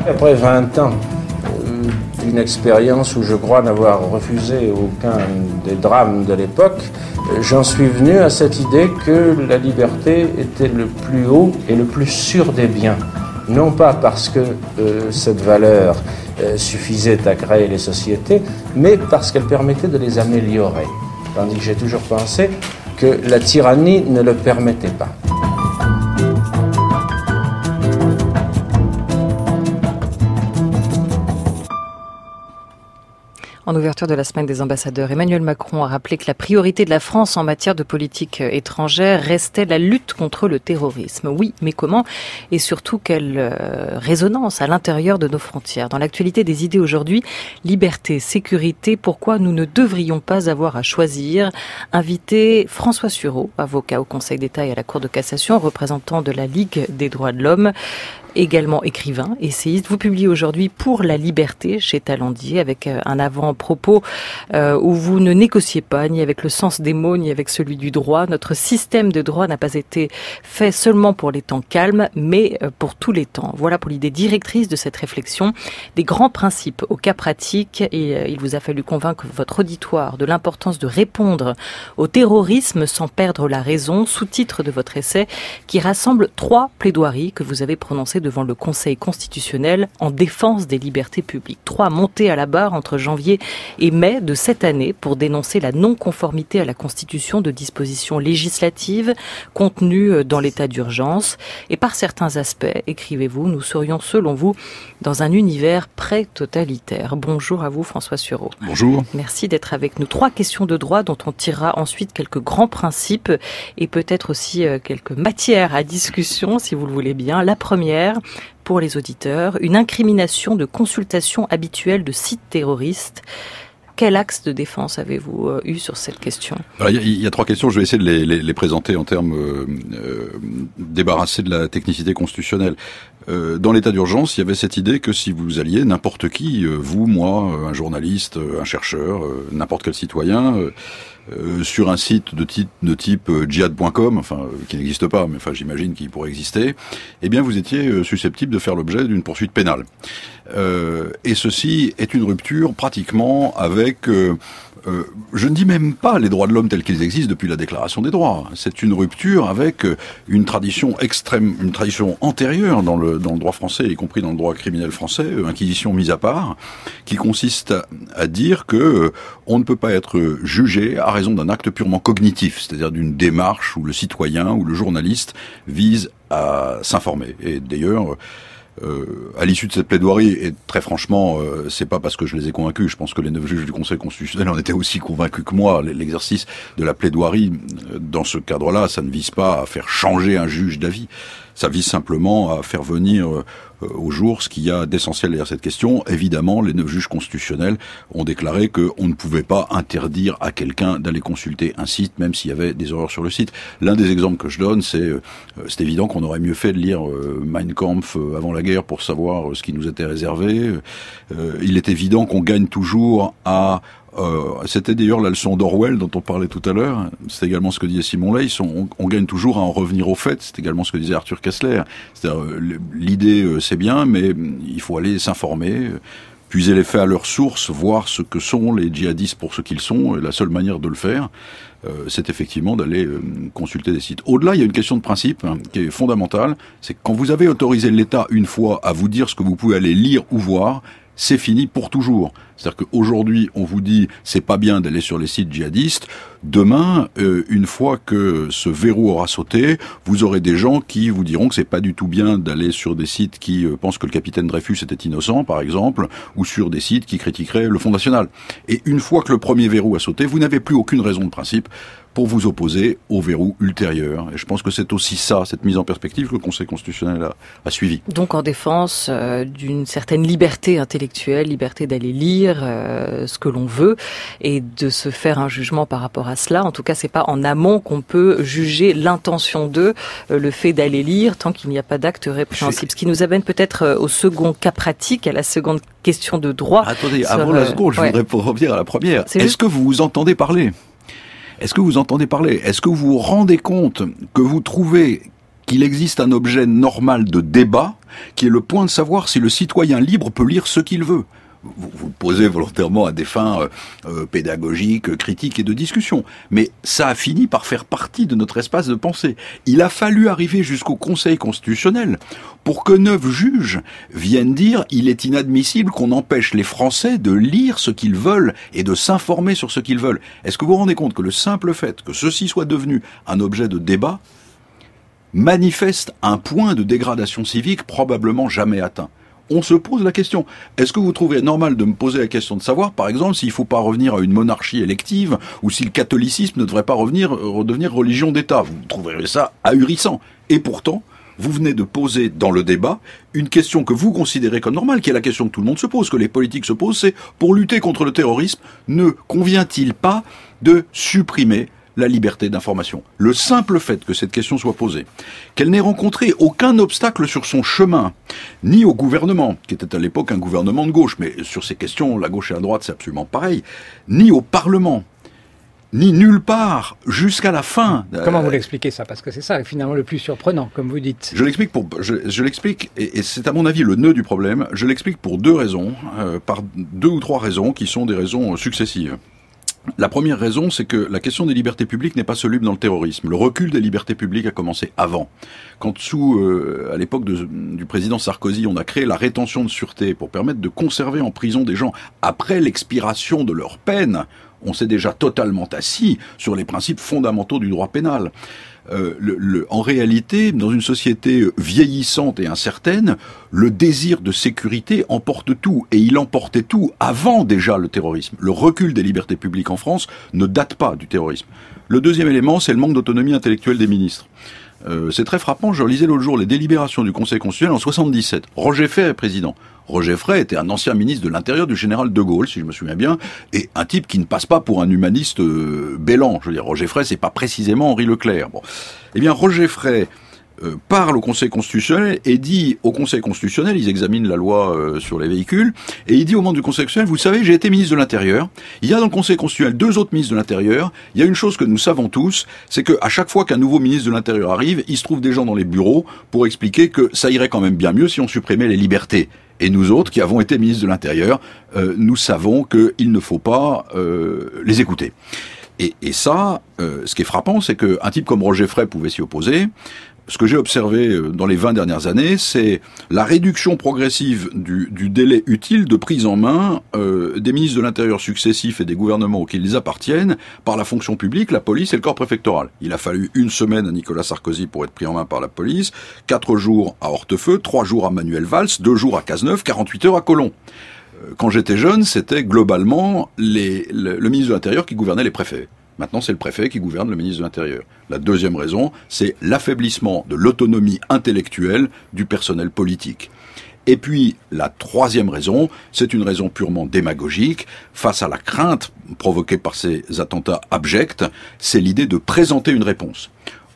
Après 20 ans d'une expérience où je crois n'avoir refusé aucun des drames de l'époque, j'en suis venu à cette idée que la liberté était le plus haut et le plus sûr des biens. Non pas parce que cette valeur suffisait à créer les sociétés, mais parce qu'elle permettait de les améliorer. Tandis que j'ai toujours pensé que la tyrannie ne le permettait pas. En ouverture de la semaine des ambassadeurs, Emmanuel Macron a rappelé que la priorité de la France en matière de politique étrangère restait la lutte contre le terrorisme. Oui, mais comment? Et surtout, quelle résonance à l'intérieur de nos frontières? Dans l'actualité des idées aujourd'hui, liberté, sécurité, pourquoi nous ne devrions pas avoir à choisir? Invité François Sureau, avocat au Conseil d'État et à la Cour de cassation, représentant de la Ligue des droits de l'homme, également écrivain, essayiste. Vous publiez aujourd'hui Pour la liberté chez Talandier, avec un avant-propos où vous ne négociez pas ni avec le sens des mots ni avec celui du droit. Notre système de droit n'a pas été fait seulement pour les temps calmes, mais pour tous les temps. Voilà pour l'idée directrice de cette réflexion, des grands principes au cas pratique. Et il vous a fallu convaincre votre auditoire de l'importance de répondre au terrorisme sans perdre la raison, sous-titre de votre essai qui rassemble 3 plaidoiries que vous avez prononcées devant le Conseil constitutionnel en défense des libertés publiques. 3 montées à la barre entre janvier et mai de cette année pour dénoncer la non-conformité à la Constitution de dispositions législatives contenues dans l'état d'urgence. Et par certains aspects, écrivez-vous, nous serions selon vous dans un univers pré-totalitaire. Bonjour à vous François Sureau. Bonjour. Merci d'être avec nous. 3 questions de droit dont on tirera ensuite quelques grands principes et peut-être aussi quelques matières à discussion si vous le voulez bien. La première, pour les auditeurs, une incrimination de consultation habituelle de sites terroristes. Quel axe de défense avez-vous eu sur cette question? Il y a 3 questions, je vais essayer de les présenter en termes débarrassés de la technicité constitutionnelle. Dans l'état d'urgence, il y avait cette idée que si vous alliez, n'importe qui, vous, moi, un journaliste, un chercheur, n'importe quel citoyen, sur un site de type djihad.com, qui n'existe pas, mais j'imagine qu'il pourrait exister, eh bien vous étiez susceptible de faire l'objet d'une poursuite pénale. Et ceci est une rupture pratiquement avec, je ne dis même pas les droits de l'homme tels qu'ils existent depuis la Déclaration des droits. C'est une rupture avec une tradition extrême, une tradition antérieure dans le droit français, y compris dans le droit criminel français, inquisition mise à part, qui consiste à dire que on ne peut pas être jugé à raison d'un acte purement cognitif, c'est-à-dire d'une démarche où le citoyen ou le journaliste vise à s'informer. Et d'ailleurs, à l'issue de cette plaidoirie, et très franchement, c'est pas parce que je les ai convaincus, je pense que les 9 juges du Conseil constitutionnel en étaient aussi convaincus que moi. L'exercice de la plaidoirie, dans ce cadre-là, ça ne vise pas à faire changer un juge d'avis. Ça vise simplement à faire venir au jour ce qu'il y a d'essentiel derrière cette question. Évidemment, les 9 juges constitutionnels ont déclaré qu'on ne pouvait pas interdire à quelqu'un d'aller consulter un site, même s'il y avait des horreurs sur le site. L'un des exemples que je donne, c'est évident qu'on aurait mieux fait de lire Mein Kampf avant la guerre pour savoir ce qui nous était réservé. Il est évident qu'on gagne toujours à... c'était d'ailleurs la leçon d'Orwell dont on parlait tout à l'heure. C'est également ce que disait Simon Leys. On gagne toujours à en revenir aux faits. C'est également ce que disait Arthur Kessler. C'est-à-dire, l'idée, c'est bien, mais il faut aller s'informer, puiser les faits à leur source, voir ce que sont les djihadistes pour ce qu'ils sont. Et la seule manière de le faire, c'est effectivement d'aller consulter des sites. Au-delà, il y a une question de principe qui est fondamentale. C'est que quand vous avez autorisé l'État une fois à vous dire ce que vous pouvez aller lire ou voir, c'est fini pour toujours. C'est-à-dire qu'aujourd'hui, on vous dit c'est pas bien d'aller sur les sites djihadistes. Demain, une fois que ce verrou aura sauté, vous aurez des gens qui vous diront que c'est pas du tout bien d'aller sur des sites qui pensent que le capitaine Dreyfus était innocent, par exemple, ou sur des sites qui critiqueraient le Front National. Et une fois que le premier verrou a sauté, vous n'avez plus aucune raison de principe pour vous opposer au verrou ultérieur. Et je pense que c'est aussi ça, cette mise en perspective, que le Conseil constitutionnel a suivi. Donc en défense d'une certaine liberté intellectuelle, liberté d'aller lire ce que l'on veut et de se faire un jugement par rapport à cela. En tout cas, c'est pas en amont qu'on peut juger l'intention d'eux, le fait d'aller lire, tant qu'il n'y a pas d'acte répréhensible. Ce qui nous amène peut-être au second cas pratique, à la seconde question de droit. Attendez, avant la seconde, je voudrais revenir à la première. Est-ce que vous vous entendez parler ? Est-ce que vous entendez parler ? Est-ce que vous vous rendez compte que vous trouvez qu'il existe un objet normal de débat, qui est le point de savoir si le citoyen libre peut lire ce qu'il veut. Vous le posez volontairement à des fins pédagogiques, critiques et de discussion. Mais ça a fini par faire partie de notre espace de pensée. Il a fallu arriver jusqu'au Conseil constitutionnel pour que 9 juges viennent dire il est inadmissible qu'on empêche les Français de lire ce qu'ils veulent et de s'informer sur ce qu'ils veulent. Est-ce que vous vous rendez compte que le simple fait que ceci soit devenu un objet de débat manifeste un point de dégradation civique probablement jamais atteint? On se pose la question. Est-ce que vous trouvez normal de me poser la question de savoir, par exemple, s'il ne faut pas revenir à une monarchie élective ou si le catholicisme ne devrait pas redevenir religion d'État? Vous trouverez ça ahurissant. Et pourtant, vous venez de poser dans le débat une question que vous considérez comme normale, qui est la question que tout le monde se pose, que les politiques se posent, c'est pour lutter contre le terrorisme, ne convient-il pas de supprimer la liberté d'information? Le simple fait que cette question soit posée, qu'elle n'ait rencontré aucun obstacle sur son chemin, ni au gouvernement, qui était à l'époque un gouvernement de gauche, mais sur ces questions, la gauche et la droite, c'est absolument pareil, ni au Parlement, ni nulle part, jusqu'à la fin. Comment vous l'expliquez ça? Parce que c'est ça, finalement, le plus surprenant, comme vous dites. Je l'explique, et c'est à mon avis le nœud du problème, je l'explique pour 2 raisons, par 2 ou 3 raisons, qui sont des raisons successives. La première raison, c'est que la question des libertés publiques n'est pas soluble dans le terrorisme. Le recul des libertés publiques a commencé avant. Quand à l'époque du président Sarkozy, on a créé la rétention de sûreté pour permettre de conserver en prison des gens après l'expiration de leur peine, on s'est déjà totalement assis sur les principes fondamentaux du droit pénal. En réalité, dans une société vieillissante et incertaine, le désir de sécurité emporte tout, et il emportait tout avant déjà le terrorisme. Le recul des libertés publiques en France ne date pas du terrorisme. Le deuxième élément, c'est le manque d'autonomie intellectuelle des ministres. C'est très frappant, je relisais l'autre jour les délibérations du Conseil constitutionnel en 77. Roger Frey est président. Roger Frey était un ancien ministre de l'Intérieur du général de Gaulle, si je me souviens bien, et un type qui ne passe pas pour un humaniste bêlant. Je veux dire, Roger Frey, c'est pas précisément Henri Leclerc. Bon. Eh bien, Roger Frey parle au Conseil constitutionnel et dit au Conseil constitutionnel, ils examinent la loi sur les véhicules, et il dit aux membres du Conseil constitutionnel, vous savez, j'ai été ministre de l'Intérieur, il y a dans le Conseil constitutionnel 2 autres ministres de l'Intérieur, il y a une chose que nous savons tous, c'est qu'à chaque fois qu'un nouveau ministre de l'Intérieur arrive, il se trouve des gens dans les bureaux pour expliquer que ça irait quand même bien mieux si on supprimait les libertés. Et nous autres, qui avons été ministres de l'Intérieur, nous savons qu'il ne faut pas les écouter. Et ça, ce qui est frappant, c'est qu'un type comme Roger Frey pouvait s'y opposer. Ce que j'ai observé dans les 20 dernières années, c'est la réduction progressive du délai utile de prise en main des ministres de l'Intérieur successifs et des gouvernements auxquels ils appartiennent par la fonction publique, la police et le corps préfectoral. Il a fallu 1 semaine à Nicolas Sarkozy pour être pris en main par la police, 4 jours à Hortefeux, 3 jours à Manuel Valls, 2 jours à Cazeneuve, 48 heures à Colomb. Quand j'étais jeune, c'était globalement le ministre de l'Intérieur qui gouvernait les préfets. Maintenant, c'est le préfet qui gouverne le ministre de l'Intérieur. La deuxième raison, c'est l'affaiblissement de l'autonomie intellectuelle du personnel politique. Et puis, la troisième raison, c'est une raison purement démagogique. Face à la crainte provoquée par ces attentats abjects, c'est l'idée de présenter une réponse.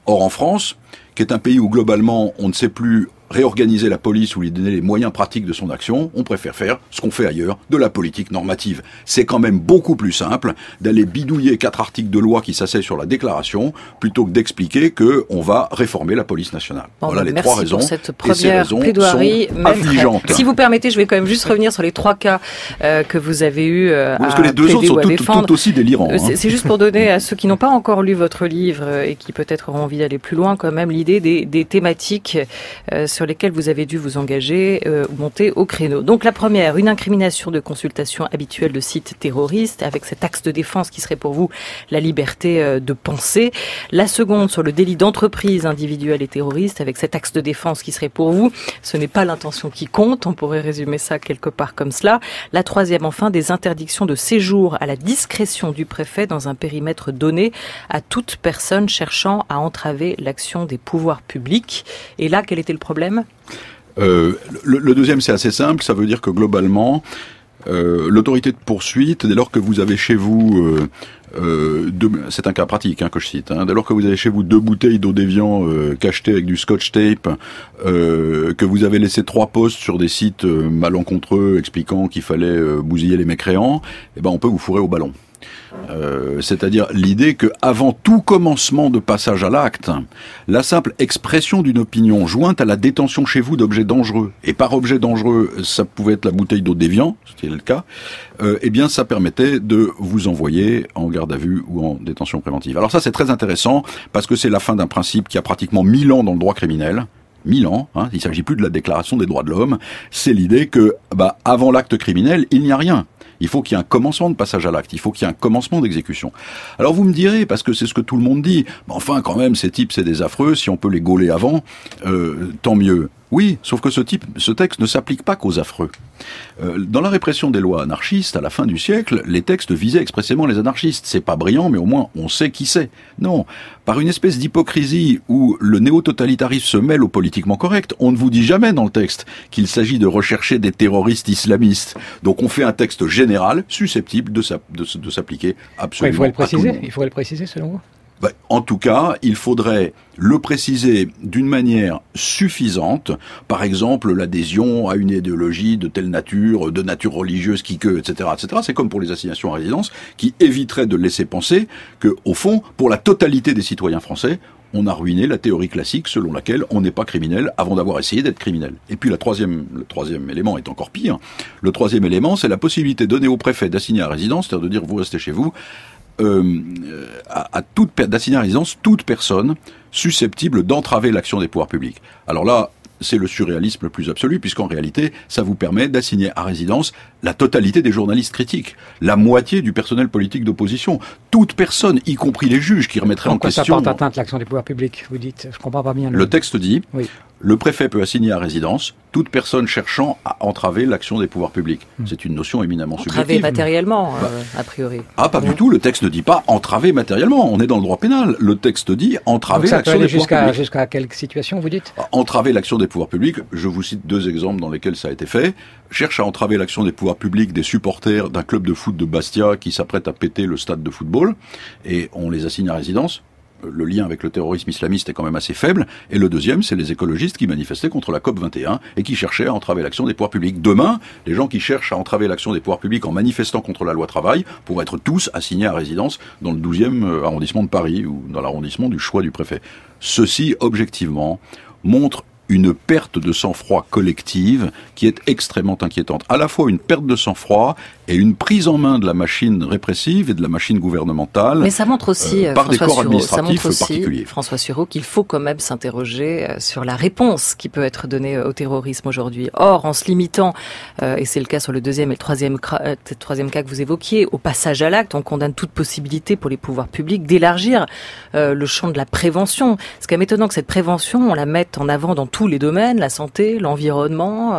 Or, en France, qui est un pays où globalement on ne sait plus réorganiser la police ou lui donner les moyens pratiques de son action, on préfère faire ce qu'on fait ailleurs, de la politique normative. C'est quand même beaucoup plus simple d'aller bidouiller 4 articles de loi qui s'asseyent sur la déclaration, plutôt que d'expliquer qu'on va réformer la police nationale. Bon, voilà les merci 3 raisons, pour cette et ces raisons plaidoirie sont affligeantes. Si vous permettez, je vais quand même juste revenir sur les 3 cas que vous avez eu parce que les 2 autres sont tout aussi délirants. C'est juste pour donner à ceux qui n'ont pas encore lu votre livre et qui peut-être auront envie d'aller plus loin, quand même, l'idée des thématiques sur lesquelles vous avez dû vous engager ou monter au créneau. Donc la première, une incrimination de consultation habituelle de sites terroristes, avec cet axe de défense qui serait pour vous la liberté de penser. La seconde, sur le délit d'entreprise individuelle et terroriste, avec cet axe de défense qui serait pour vous, ce n'est pas l'intention qui compte, on pourrait résumer ça quelque part comme cela. La troisième, enfin, des interdictions de séjour à la discrétion du préfet dans un périmètre donné à toute personne cherchant à entraver l'action des pouvoirs publics. Et là, quel était le problème ? Le deuxième, c'est assez simple, ça veut dire que globalement, l'autorité de poursuite, dès lors que vous avez chez vous, c'est un cas pratique que je cite, dès lors que vous avez chez vous 2 bouteilles d'eau d'évian cachetées avec du scotch tape, que vous avez laissé 3 posts sur des sites malencontreux expliquant qu'il fallait bousiller les mécréants, eh ben on peut vous fourrer au ballon. C'est-à-dire l'idée que avant tout commencement de passage à l'acte, la simple expression d'une opinion jointe à la détention chez vous d'objets dangereux, et par objet dangereux, ça pouvait être la bouteille d'eau d'Évian, ce qui est le cas, eh bien ça permettait de vous envoyer en garde à vue ou en détention préventive. Alors ça c'est très intéressant, parce que c'est la fin d'un principe qui a pratiquement 1000 ans dans le droit criminel. 1000 ans, il ne s'agit plus de la Déclaration des droits de l'homme, c'est l'idée que avant l'acte criminel, il n'y a rien. Il faut qu'il y ait un commencement de passage à l'acte, il faut qu'il y ait un commencement d'exécution. Alors vous me direz, parce que c'est ce que tout le monde dit, mais enfin quand même ces types c'est des affreux, si on peut les gauler avant, tant mieux. Oui, sauf que ce texte ne s'applique pas qu'aux affreux. Dans la répression des lois anarchistes, à la fin du siècle, les textes visaient expressément les anarchistes. C'est pas brillant, mais au moins on sait qui c'est. Non, par une espèce d'hypocrisie où le néo-totalitarisme se mêle au politiquement correct, on ne vous dit jamais dans le texte qu'il s'agit de rechercher des terroristes islamistes. Donc on fait un texte général susceptible de s'appliquer absolument à tout le monde. Il faudrait le préciser selon vous ? En tout cas, il faudrait le préciser d'une manière suffisante. Par exemple, l'adhésion à une idéologie de telle nature, de nature religieuse, etc., etc. C'est comme pour les assignations à résidence, qui éviterait de laisser penser que, au fond, pour la totalité des citoyens français, on a ruiné la théorie classique selon laquelle on n'est pas criminel avant d'avoir essayé d'être criminel. Et puis le troisième élément est encore pire. Le troisième élément, c'est la possibilité donnée au préfet d'assigner à résidence, c'est-à-dire de dire vous restez chez vous, d'assigner à résidence toute personne susceptible d'entraver l'action des pouvoirs publics. Alors là, c'est le surréalisme le plus absolu, puisqu'en réalité, ça vous permet d'assigner à résidence la totalité des journalistes critiques, la moitié du personnel politique d'opposition, toute personne, y compris les juges, qui remettraient en question... Pourquoi ça porte atteinte à l'action des pouvoirs publics, vous dites? Je comprends pas bien. Le texte dit... Oui. Le préfet peut assigner à résidence toute personne cherchant à entraver l'action des pouvoirs publics. C'est une notion éminemment subjective. Entraver matériellement, a priori. Ah, pas du tout. Le texte ne dit pas entraver matériellement. On est dans le droit pénal. Le texte dit entraver l'action des pouvoirs publics. Jusqu'à quelle situation, vous dites? Entraver l'action des pouvoirs publics. Je vous cite 2 exemples dans lesquels ça a été fait. Cherche à entraver l'action des pouvoirs publics des supporters d'un club de foot de Bastia qui s'apprête à péter le stade de football. Et on les assigne à résidence. Le lien avec le terrorisme islamiste est quand même assez faible. Et le deuxième, c'est les écologistes qui manifestaient contre la COP21 et qui cherchaient à entraver l'action des pouvoirs publics. Demain, les gens qui cherchent à entraver l'action des pouvoirs publics en manifestant contre la loi travail pourraient être tous assignés à résidence dans le 12e arrondissement de Paris ou dans l'arrondissement du choix du préfet. Ceci, objectivement, montre une perte de sang-froid collective qui est extrêmement inquiétante. À la fois une perte de sang-froid et une prise en main de la machine répressive et de la machine gouvernementale. Mais ça montre aussi, par des corps administratifs particuliers. François Sureau, qu'il faut quand même s'interroger sur la réponse qui peut être donnée au terrorisme aujourd'hui. Or, en se limitant, et c'est le cas sur le deuxième et le troisième cas que vous évoquiez, au passage à l'acte, on condamne toute possibilité pour les pouvoirs publics d'élargir le champ de la prévention. C'est quand même étonnant que cette prévention, on la mette en avant dans tous les domaines, la santé, l'environnement,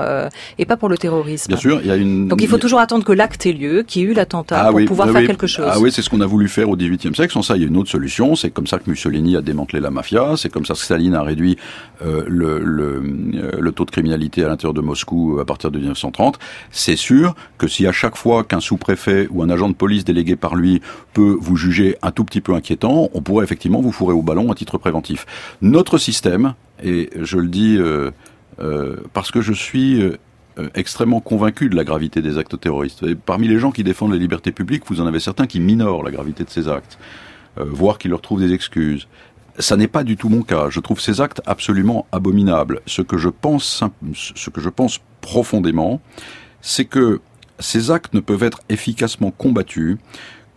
et pas pour le terrorisme. Bien sûr, Donc il faut toujours attendre que l'acte ait lieu, qu'il y ait eu l'attentat pour pouvoir faire quelque chose. Ah oui, c'est ce qu'on a voulu faire au XVIIIe siècle. Sans ça, il y a une autre solution. C'est comme ça que Mussolini a démantelé la mafia. C'est comme ça que Staline a réduit le taux de criminalité à l'intérieur de Moscou à partir de 1930. C'est sûr que si à chaque fois qu'un sous-préfet ou un agent de police délégué par lui peut vous juger un tout petit peu inquiétant, on pourrait effectivement vous fourrer au ballon à titre préventif. Notre système, et je le dis parce que je suis extrêmement convaincu de la gravité des actes terroristes. Et parmi les gens qui défendent les libertés publiques, vous en avez certains qui minorent la gravité de ces actes, voire qui leur trouvent des excuses. Ça n'est pas du tout mon cas. Je trouve ces actes absolument abominables. Ce que je pense profondément, c'est que ces actes ne peuvent être efficacement combattus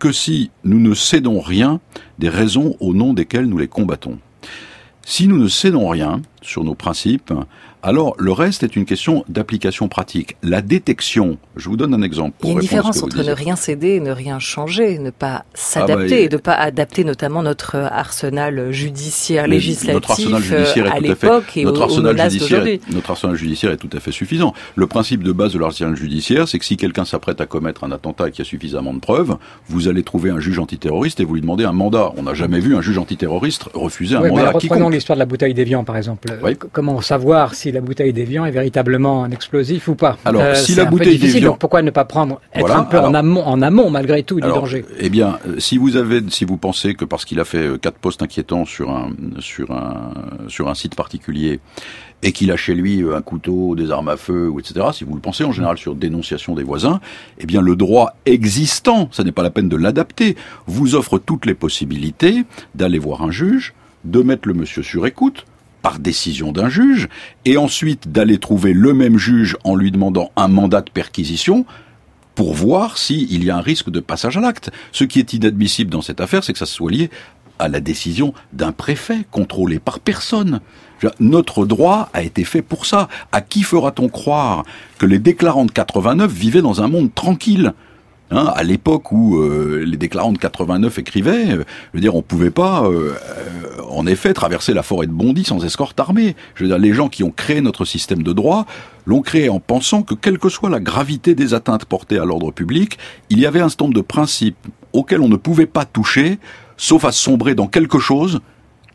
que si nous ne cédons rien des raisons au nom desquelles nous les combattons. Si nous ne cédons rien sur nos principes, alors le reste est une question d'application pratique. La détection, je vous donne un exemple. Il y a une différence entre ne rien céder et ne rien changer, ne pas s'adapter et ne pas adapter notamment notre arsenal judiciaire législatif notre arsenal judiciaire à l'époque et aux menaces d'aujourd'hui. Notre arsenal judiciaire est tout à fait suffisant. Le principe de base de l'arsenal judiciaire, c'est que si quelqu'un s'apprête à commettre un attentat et qu'il y a suffisamment de preuves, vous allez trouver un juge antiterroriste et vous lui demandez un mandat. On n'a jamais vu un juge antiterroriste refuser un mandat à quiconque. Reprenons l'histoire de la bouteille d'Évian, par exemple. Oui. Comment savoir si la bouteille d'évian est véritablement un explosif ou pas. Alors, si la bouteille d'évian... Donc pourquoi ne pas être un peu en amont malgré tout du danger? Eh bien, si vous pensez que parce qu'il a fait 4 posts inquiétants sur un site particulier et qu'il a chez lui un couteau, des armes à feu, etc., si vous le pensez en général sur dénonciation des voisins, eh bien le droit existant, ça n'est pas la peine de l'adapter, vous offre toutes les possibilités d'aller voir un juge, de mettre le monsieur sur écoute, par décision d'un juge, et ensuite d'aller trouver le même juge en lui demandant un mandat de perquisition pour voir s'il y a un risque de passage à l'acte. Ce qui est inadmissible dans cette affaire, c'est que ça soit lié à la décision d'un préfet, contrôlé par personne. Notre droit a été fait pour ça. À qui fera-t-on croire que les déclarants de 89 vivaient dans un monde tranquille ? À l'époque où les déclarants de 89 écrivaient, je veux dire, on pouvait pas, en effet, traverser la forêt de Bondy sans escorte armée. Je veux dire, les gens qui ont créé notre système de droit l'ont créé en pensant que, quelle que soit la gravité des atteintes portées à l'ordre public, il y avait un certain nombre de principes auxquels on ne pouvait pas toucher, sauf à sombrer dans quelque chose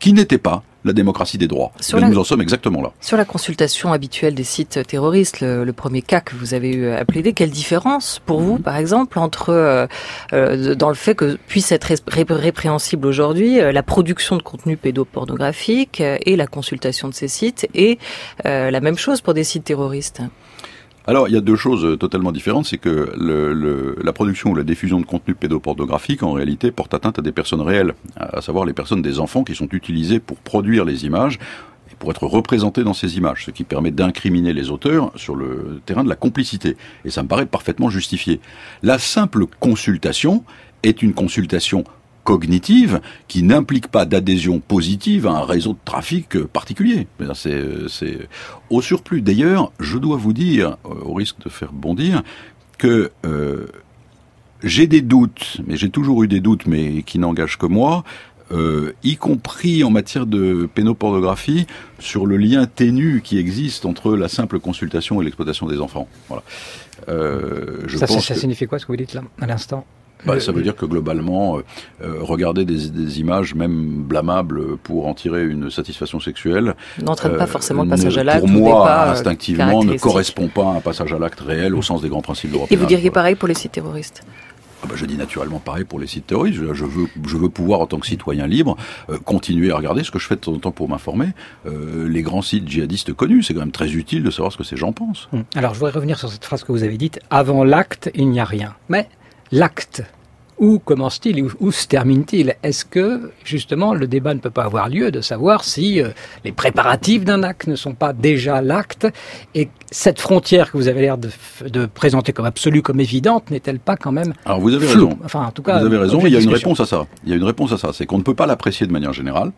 qui n'était pas la démocratie des droits. Nous en sommes exactement là. Sur la consultation habituelle des sites terroristes, le premier cas que vous avez eu à plaider, quelle différence pour vous, par exemple, entre dans le fait que puisse être répréhensible aujourd'hui la production de contenu pédopornographique et la consultation de ces sites, et la même chose pour des sites terroristes? Alors, il y a 2 choses totalement différentes, c'est que la production ou la diffusion de contenu pédopornographique, en réalité, porte atteinte à des personnes réelles, à savoir les personnes des enfants qui sont utilisées pour produire les images et pour être représentées dans ces images, ce qui permet d'incriminer les auteurs sur le terrain de la complicité. Et ça me paraît parfaitement justifié. La simple consultation est une consultation cognitive qui n'implique pas d'adhésion positive à un réseau de trafic particulier. C'est au surplus. D'ailleurs, je dois vous dire, au risque de faire bondir, que j'ai des doutes, mais j'ai toujours eu des doutes, mais qui n'engagent que moi, y compris en matière de pédopornographie, sur le lien ténu qui existe entre la simple consultation et l'exploitation des enfants. Voilà. Ça signifie quoi ce que vous dites là, à l'instant ? Ça veut dire que globalement, regarder des images, même blâmables, pour en tirer une satisfaction sexuelle, n'entraîne pas forcément le passage à l'acte. Pour moi, instinctivement, ne correspond pas à un passage à l'acte réel au sens des grands principes de droit pénal. Et vous diriez pareil pour les sites terroristes ? Je dis naturellement pareil pour les sites terroristes. Je veux pouvoir, en tant que citoyen libre, continuer à regarder ce que je fais de temps en temps pour m'informer. Les grands sites djihadistes connus, c'est quand même très utile de savoir ce que ces gens pensent. Alors, je voudrais revenir sur cette phrase que vous avez dite. Avant l'acte, il n'y a rien. Mais l'acte, où commence-t-il, où se termine-t-il? Est-ce que, justement, le débat ne peut pas avoir lieu de savoir si les préparatifs d'un acte ne sont pas déjà l'acte, et cette frontière que vous avez l'air de présenter comme absolue, comme évidente, n'est-elle pas quand même Alors vous avez floue? raison. Enfin, en tout cas, vous avez raison, il y a une réponse à ça. Il y a une réponse à ça, c'est qu'on ne peut pas l'apprécier de manière générale,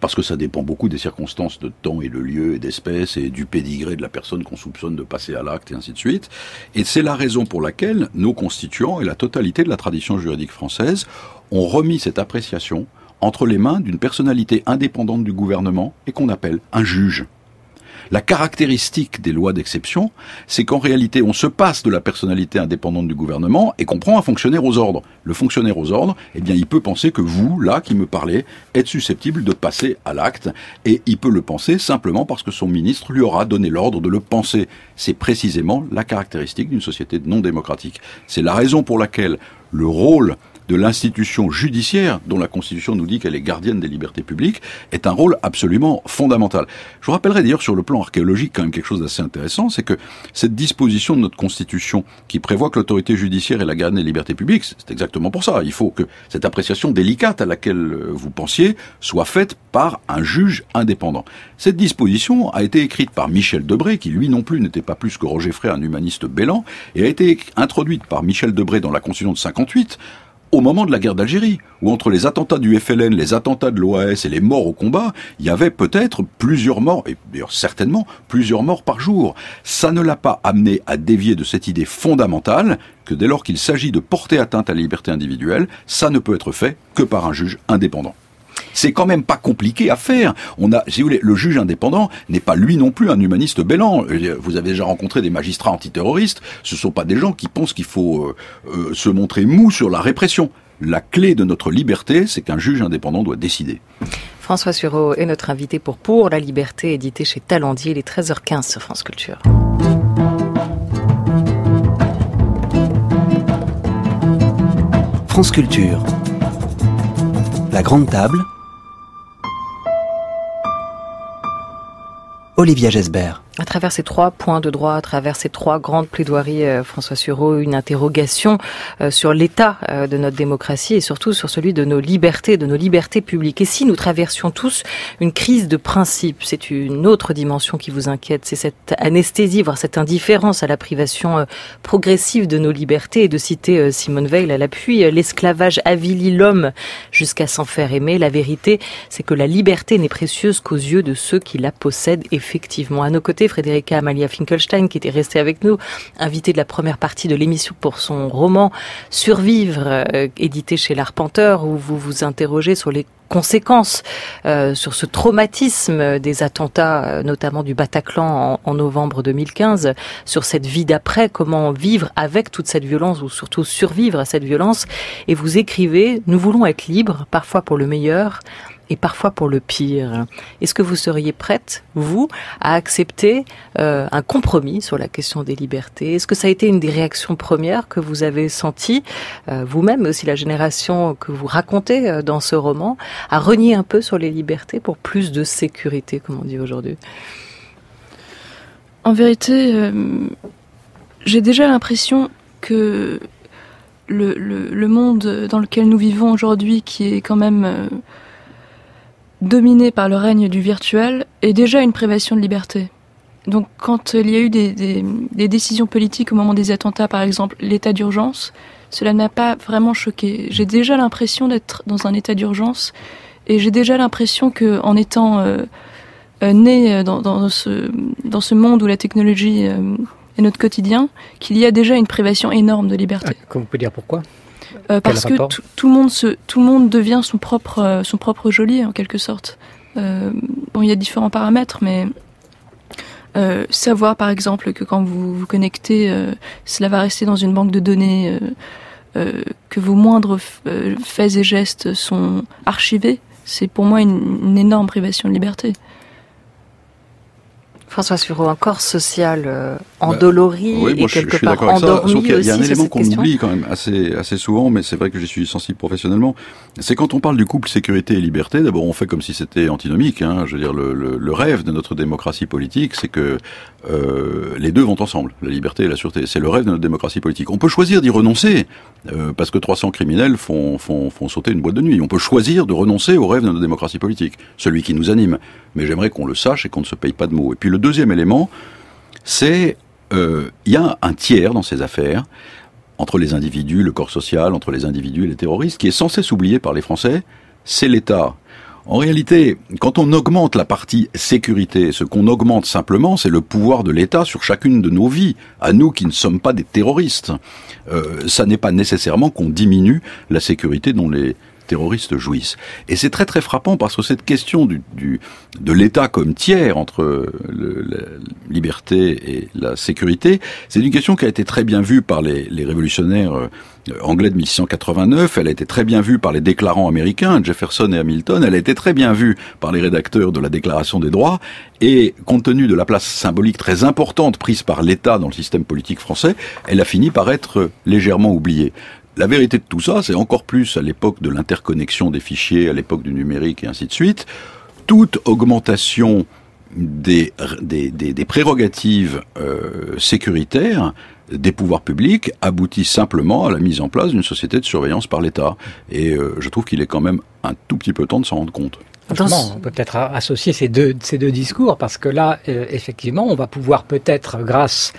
parce que ça dépend beaucoup des circonstances de temps et de lieu et d'espèce et du pédigré de la personne qu'on soupçonne de passer à l'acte et ainsi de suite. Et c'est la raison pour laquelle nos constituants et la totalité de la tradition juridique française ont remis cette appréciation entre les mains d'une personnalité indépendante du gouvernement et qu'on appelle un juge. La caractéristique des lois d'exception, c'est qu'en réalité, on se passe de la personnalité indépendante du gouvernement et qu'on prend un fonctionnaire aux ordres. Le fonctionnaire aux ordres, eh bien, il peut penser que vous, là, qui me parlez, êtes susceptible de passer à l'acte, et il peut le penser simplement parce que son ministre lui aura donné l'ordre de le penser. C'est précisément la caractéristique d'une société non démocratique. C'est la raison pour laquelle le rôle de l'institution judiciaire, dont la Constitution nous dit qu'elle est gardienne des libertés publiques, est un rôle absolument fondamental. Je vous rappellerai d'ailleurs sur le plan archéologique quand même quelque chose d'assez intéressant, c'est que cette disposition de notre Constitution qui prévoit que l'autorité judiciaire est la gardienne des libertés publiques, c'est exactement pour ça. Il faut que cette appréciation délicate à laquelle vous pensiez soit faite par un juge indépendant. Cette disposition a été écrite par Michel Debré, qui lui non plus n'était pas plus que Roger Frey, un humaniste bêlant, et a été introduite par Michel Debré dans la Constitution de 58, au moment de la guerre d'Algérie, où entre les attentats du FLN, les attentats de l'OAS et les morts au combat, il y avait peut-être plusieurs morts, et d'ailleurs certainement plusieurs morts par jour. Ça ne l'a pas amené à dévier de cette idée fondamentale que dès lors qu'il s'agit de porter atteinte à la liberté individuelle, ça ne peut être fait que par un juge indépendant. C'est quand même pas compliqué à faire. Si vous voulez, le juge indépendant n'est pas lui non plus un humaniste bêlant. Vous avez déjà rencontré des magistrats antiterroristes. Ce sont pas des gens qui pensent qu'il faut se montrer mou sur la répression. La clé de notre liberté, c'est qu'un juge indépendant doit décider. François Sureau est notre invité pour la liberté, édité chez Talendier, les 13h15 sur France Culture. France Culture. La grande table. Olivia Gesbert. À travers ces 3 points de droit, à travers ces 3 grandes plaidoiries, François Sureau, une interrogation sur l'état de notre démocratie et surtout sur celui de nos libertés publiques. Et si nous traversions tous une crise de principe, c'est une autre dimension qui vous inquiète, c'est cette anesthésie, voire cette indifférence à la privation progressive de nos libertés. Et de citer Simone Veil à l'appui, l'esclavage avilit l'homme jusqu'à s'en faire aimer. La vérité, c'est que la liberté n'est précieuse qu'aux yeux de ceux qui la possèdent effectivement. À nos côtés, Frédérica Amalia Finkelstein, qui était restée avec nous, invitée de la première partie de l'émission pour son roman Survivre, édité chez l'Arpenteur, où vous vous interrogez sur les conséquences, sur ce traumatisme des attentats, notamment du Bataclan en novembre 2015, sur cette vie d'après, comment vivre avec toute cette violence, ou surtout survivre à cette violence. Et vous écrivez « Nous voulons être libres, parfois pour le meilleur, et parfois pour le pire ». Est-ce que vous seriez prête, vous, à accepter un compromis sur la question des libertés? Est-ce que ça a été une des réactions premières que vous avez senties, vous-même, mais aussi la génération que vous racontez dans ce roman, à renier un peu sur les libertés pour plus de sécurité, comme on dit aujourd'hui? En vérité, j'ai déjà l'impression que le monde dans lequel nous vivons aujourd'hui, qui est quand même dominé par le règne du virtuel, est déjà une privation de liberté. Donc quand il y a eu des décisions politiques au moment des attentats, par exemple l'état d'urgence, cela n'a pas vraiment choqué. J'ai déjà l'impression d'être dans un état d'urgence, et j'ai déjà l'impression qu'en étant né dans ce monde où la technologie est notre quotidien, qu'il y a déjà une privation énorme de liberté. Comment on peut dire pourquoi? Parce que tout le monde devient son propre geôlier, en quelque sorte. Il y a différents paramètres, mais savoir par exemple que quand vous vous connectez, cela va rester dans une banque de données, que vos moindres faits et gestes sont archivés, c'est pour moi une énorme privation de liberté. François Sureau, un corps social endolori et quelque part endormi aussi. Il y a un élément qu'on oublie quand même assez souvent, mais c'est vrai que j'y suis sensible professionnellement. C'est quand on parle du couple sécurité et liberté, d'abord on fait comme si c'était antinomique. Je veux dire, le rêve de notre démocratie politique, c'est que les deux vont ensemble, la liberté et la sûreté. C'est le rêve de notre démocratie politique. On peut choisir d'y renoncer, parce que 300 criminels font sauter une boîte de nuit. On peut choisir de renoncer au rêve de notre démocratie politique, celui qui nous anime. Mais j'aimerais qu'on le sache et qu'on ne se paye pas de mots. Et puis le deuxième élément, c'est il y a un tiers dans ces affaires, entre les individus, le corps social, entre les individus et les terroristes, qui est sans cesse oublié par les Français, c'est l'État. En réalité, quand on augmente la partie sécurité, ce qu'on augmente simplement, c'est le pouvoir de l'État sur chacune de nos vies, à nous qui ne sommes pas des terroristes. Ça n'est pas nécessairement qu'on diminue la sécurité dont les terroristes jouissent. Et c'est très très frappant parce que cette question de l'État comme tiers entre la liberté et la sécurité, c'est une question qui a été très bien vue par les révolutionnaires anglais de 1689, elle a été très bien vue par les déclarants américains, Jefferson et Hamilton, elle a été très bien vue par les rédacteurs de la Déclaration des droits, et compte tenu de la place symbolique très importante prise par l'État dans le système politique français, elle a fini par être légèrement oubliée. La vérité de tout ça, c'est encore plus à l'époque de l'interconnexion des fichiers, à l'époque du numérique et ainsi de suite. Toute augmentation des prérogatives sécuritaires des pouvoirs publics aboutit simplement à la mise en place d'une société de surveillance par l'État. Et je trouve qu'il est quand même un tout petit peu temps de s'en rendre compte. Franchement, on peut peut-être associer ces deux discours, parce que là, effectivement, on va pouvoir peut-être, grâce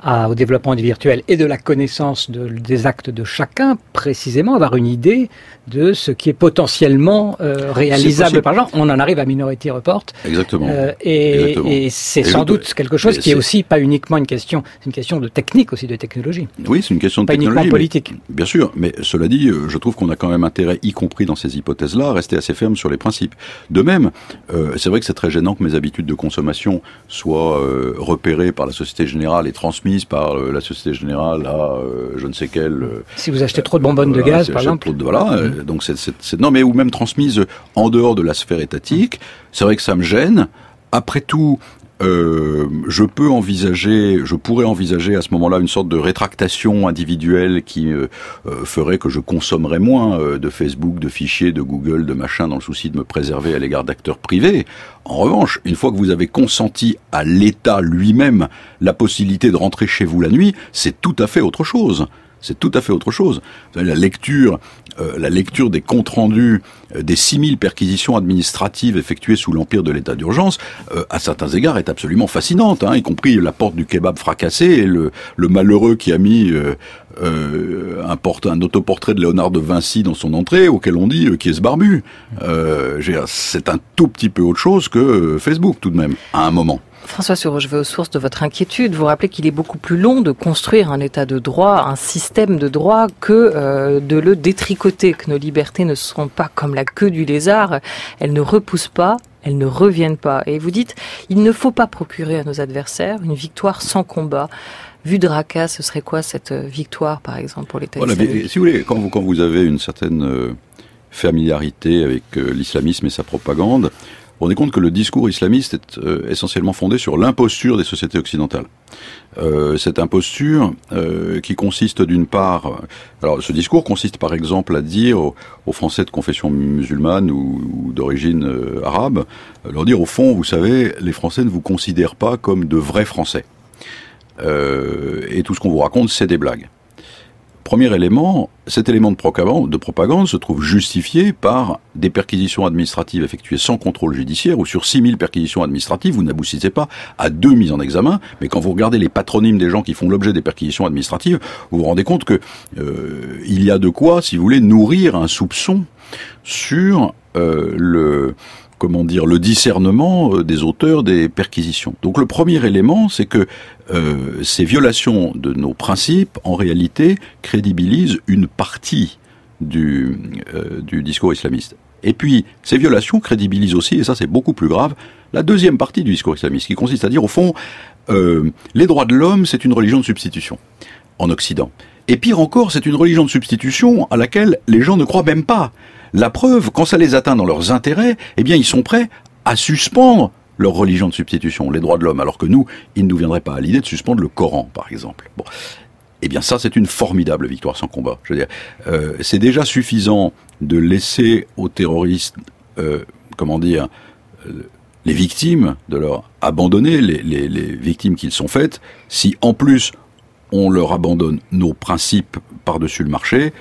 au développement du virtuel et de la connaissance des actes de chacun, précisément avoir une idée de ce qui est potentiellement réalisable par genre. On en arrive à Minority Report. Exactement. Et c'est sans doute quelque chose qui est aussi pas uniquement une question, c'est une question de technique aussi, de technologie. Oui, c'est une question de pas technologie. Pas uniquement politique. Bien sûr, mais cela dit, je trouve qu'on a quand même intérêt, y compris dans ces hypothèses-là, à rester assez ferme sur les principes. De même, c'est vrai que c'est très gênant que mes habitudes de consommation soient repérées par la Société Générale et transmises transmise par la Société Générale à je ne sais quel... si vous achetez trop de bonbonnes de gaz, par exemple. Donc non, mais ou même transmise en dehors de la sphère étatique. C'est vrai que ça me gêne. Après tout, je pourrais envisager à ce moment-là une sorte de rétractation individuelle qui ferait que je consommerais moins de Facebook, de fichiers, de Google, de machin, dans le souci de me préserver à l'égard d'acteurs privés. En revanche, une fois que vous avez consenti à l'État lui-même la possibilité de rentrer chez vous la nuit, c'est tout à fait autre chose. C'est tout à fait autre chose. Vous savez, la lecture des comptes rendus des 6000 perquisitions administratives effectuées sous l'empire de l'état d'urgence, à certains égards, est absolument fascinante, y compris la porte du kebab fracassée et le malheureux qui a mis un autoportrait de Léonard de Vinci dans son entrée, auquel on dit qui est ce barbu. C'est un tout petit peu autre chose que Facebook, tout de même, à un moment. François Sureau, je vais aux sources de votre inquiétude. Vous rappelez qu'il est beaucoup plus long de construire un état de droit, un système de droit, que de le détricoter, que nos libertés ne seront pas comme la queue du lézard. Elles ne repoussent pas, elles ne reviennent pas. Et vous dites, il ne faut pas procurer à nos adversaires une victoire sans combat. Vu de Raqqa, ce serait quoi cette victoire, par exemple, pour l'État islamique ? Si vous voulez, quand vous avez une certaine familiarité avec l'islamisme et sa propagande, on est compte que le discours islamiste est essentiellement fondé sur l'imposture des sociétés occidentales. Cette imposture qui consiste d'une part... Alors ce discours consiste par exemple à dire aux Français de confession musulmane ou d'origine arabe, leur dire au fond, vous savez, les Français ne vous considèrent pas comme de vrais Français. Et tout ce qu'on vous raconte, c'est des blagues. Premier élément, cet élément de propagande se trouve justifié par des perquisitions administratives effectuées sans contrôle judiciaire, où sur 6000 perquisitions administratives, vous n'aboutissez pas à 2 mises en examen, mais quand vous regardez les patronymes des gens qui font l'objet des perquisitions administratives, vous vous rendez compte que il y a de quoi, si vous voulez, nourrir un soupçon sur le discernement des auteurs des perquisitions. Donc le premier élément, c'est que ces violations de nos principes, en réalité, crédibilisent une partie du discours islamiste. Et puis, ces violations crédibilisent aussi, et ça c'est beaucoup plus grave, la deuxième partie du discours islamiste, qui consiste à dire, au fond, les droits de l'homme, c'est une religion de substitution, en Occident. Et pire encore, c'est une religion de substitution à laquelle les gens ne croient même pas. La preuve, quand ça les atteint dans leurs intérêts, eh bien, ils sont prêts à suspendre leur religion de substitution, les droits de l'homme, alors que nous, il ne nous viendrait pas à l'idée de suspendre le Coran, par exemple. Bon. Eh bien, ça, c'est une formidable victoire sans combat. Je veux dire, c'est déjà suffisant de laisser aux terroristes, les victimes, de leur abandonner les victimes qu'ils sont faites, si en plus on leur abandonne nos principes par-dessus le marché.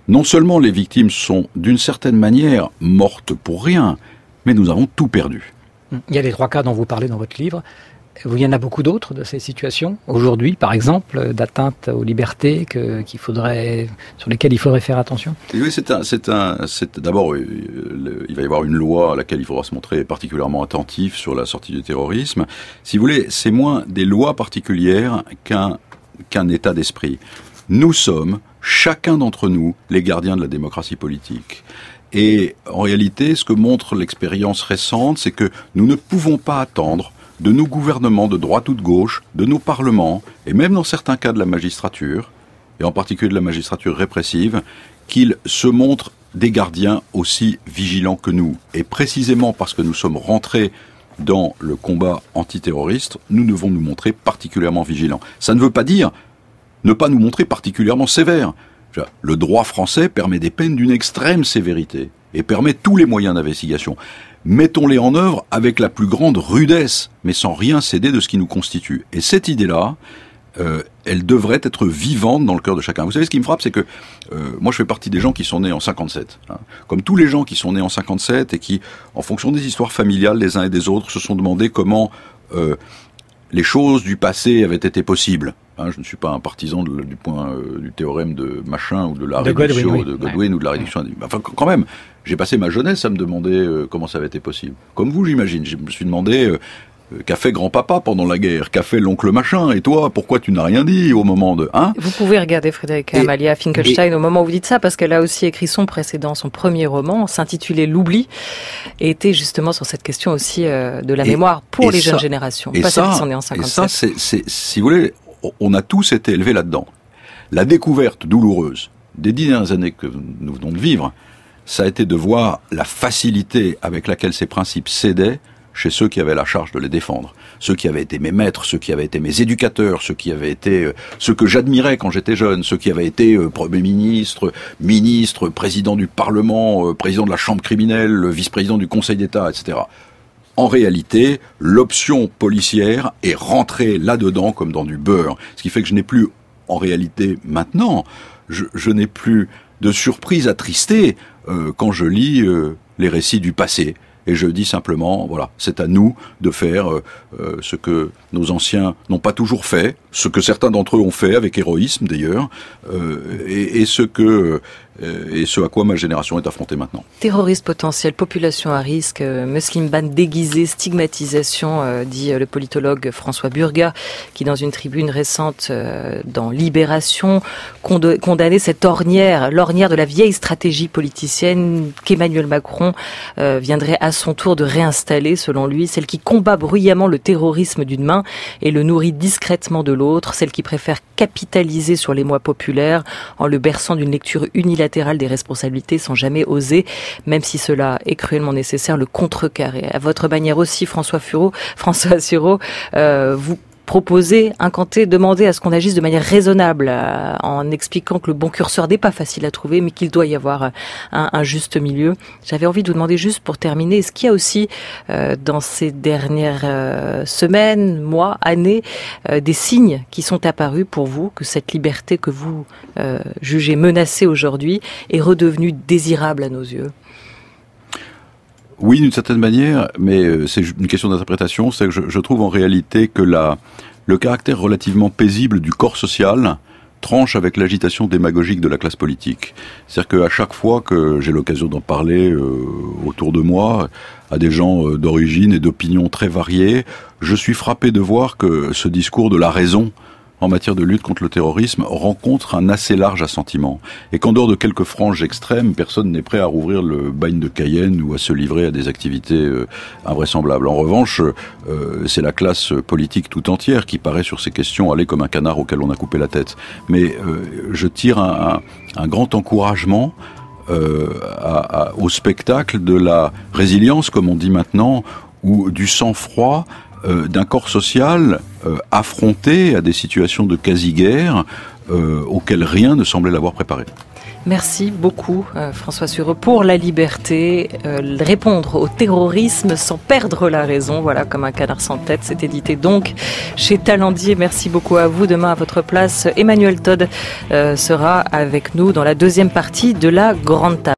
Non seulement les victimes sont d'une certaine manière mortes pour rien, mais nous avons tout perdu. Il y a les 3 cas dont vous parlez dans votre livre. Il y en a beaucoup d'autres de ces situations, aujourd'hui par exemple, d'atteinte aux libertés sur lesquelles il faudrait faire attention. Oui, d'abord, il va y avoir une loi à laquelle il faudra se montrer particulièrement attentif sur la sortie du terrorisme. Si vous voulez, c'est moins des lois particulières qu'un état d'esprit. Nous sommes, chacun d'entre nous, les gardiens de la démocratie politique. Et en réalité, ce que montre l'expérience récente, c'est que nous ne pouvons pas attendre de nos gouvernements de droite ou de gauche, de nos parlements, et même dans certains cas de la magistrature, et en particulier de la magistrature répressive, qu'ils se montrent des gardiens aussi vigilants que nous. Et précisément parce que nous sommes rentrés dans le combat antiterroriste, nous devons nous montrer particulièrement vigilants. Ça ne veut pas dire ne pas nous montrer particulièrement sévères. Le droit français permet des peines d'une extrême sévérité et permet tous les moyens d'investigation. Mettons-les en œuvre avec la plus grande rudesse, mais sans rien céder de ce qui nous constitue. Et cette idée-là, elle devrait être vivante dans le cœur de chacun. Vous savez, ce qui me frappe, c'est que moi, je fais partie des gens qui sont nés en 57. Comme tous les gens qui sont nés en 57 et qui, en fonction des histoires familiales des uns et des autres, se sont demandé comment les choses du passé avaient été possibles. Je ne suis pas un partisan du théorème de machin ou de la réduction de Godwin ou de la réduction. Enfin, quand même, j'ai passé ma jeunesse à me demander comment ça avait été possible. Comme vous, j'imagine. Je me suis demandé qu'a fait grand-papa pendant la guerre, qu'a fait l'oncle machin, et toi, pourquoi tu n'as rien dit au moment de... Vous pouvez regarder Frédéric Amalia Finkelstein au moment où vous dites ça, parce qu'elle a aussi écrit son premier roman, s'intitulé L'oubli, et était justement sur cette question aussi de la mémoire pour les jeunes générations, pas celles qui sont nées en 57. Et ça, si vous voulez, on a tous été élevés là-dedans. La découverte douloureuse des 10 dernières années que nous venons de vivre, ça a été de voir la facilité avec laquelle ces principes cédaient chez ceux qui avaient la charge de les défendre. Ceux qui avaient été mes maîtres, ceux qui avaient été mes éducateurs, ceux qui avaient été ceux que j'admirais quand j'étais jeune, ceux qui avaient été Premier ministre, ministre, président du Parlement, président de la Chambre criminelle, vice-président du Conseil d'État, etc. En réalité, l'option policière est rentrée là-dedans comme dans du beurre. Ce qui fait que je n'ai plus, en réalité, maintenant, je n'ai plus de surprise attristée quand je lis les récits du passé. Et je dis simplement, voilà, c'est à nous de faire ce que nos anciens n'ont pas toujours fait, ce que certains d'entre eux ont fait avec héroïsme d'ailleurs, et ce à quoi ma génération est affrontée maintenant. Terroriste potentiel, population à risque, musulmane déguisée, stigmatisation, dit le politologue François Burgat, qui dans une tribune récente dans Libération condamnait cette l'ornière de la vieille stratégie politicienne qu'Emmanuel Macron viendrait à son tour de réinstaller, selon lui, celle qui combat bruyamment le terrorisme d'une main et le nourrit discrètement de l'autre, celle qui préfère capitaliser sur l'émoi populaire en le berçant d'une lecture unilatérale des responsabilités sans jamais oser, même si cela est cruellement nécessaire, le contrecarrer. À votre manière aussi, François Sureau, vous proposez, incanter, demander à ce qu'on agisse de manière raisonnable, en expliquant que le bon curseur n'est pas facile à trouver, mais qu'il doit y avoir un juste milieu. J'avais envie de vous demander juste pour terminer, est-ce qu'il y a aussi dans ces dernières semaines, mois, années, des signes qui sont apparus pour vous, que cette liberté que vous jugez menacée aujourd'hui est redevenue désirable à nos yeux ? Oui, d'une certaine manière, mais c'est une question d'interprétation. C'est que je trouve en réalité que le caractère relativement paisible du corps social tranche avec l'agitation démagogique de la classe politique. C'est-à-dire qu'à chaque fois que j'ai l'occasion d'en parler autour de moi, à des gens d'origine et d'opinions très variées, je suis frappé de voir que ce discours de la raison en matière de lutte contre le terrorisme rencontre un assez large assentiment. Et qu'en dehors de quelques franges extrêmes, personne n'est prêt à rouvrir le bagne de Cayenne ou à se livrer à des activités invraisemblables. En revanche, c'est la classe politique tout entière qui paraît sur ces questions aller comme un canard auquel on a coupé la tête. Mais je tire un grand encouragement au spectacle de la résilience, comme on dit maintenant, ou du sang-froid d'un corps social affronté à des situations de quasi-guerre auxquelles rien ne semblait l'avoir préparé. Merci beaucoup François Sureau pour la liberté, répondre au terrorisme sans perdre la raison, voilà, comme un canard sans tête, c'est édité donc chez Talendier. Merci beaucoup à vous. Demain à votre place, Emmanuel Todd sera avec nous dans la deuxième partie de la Grande Table.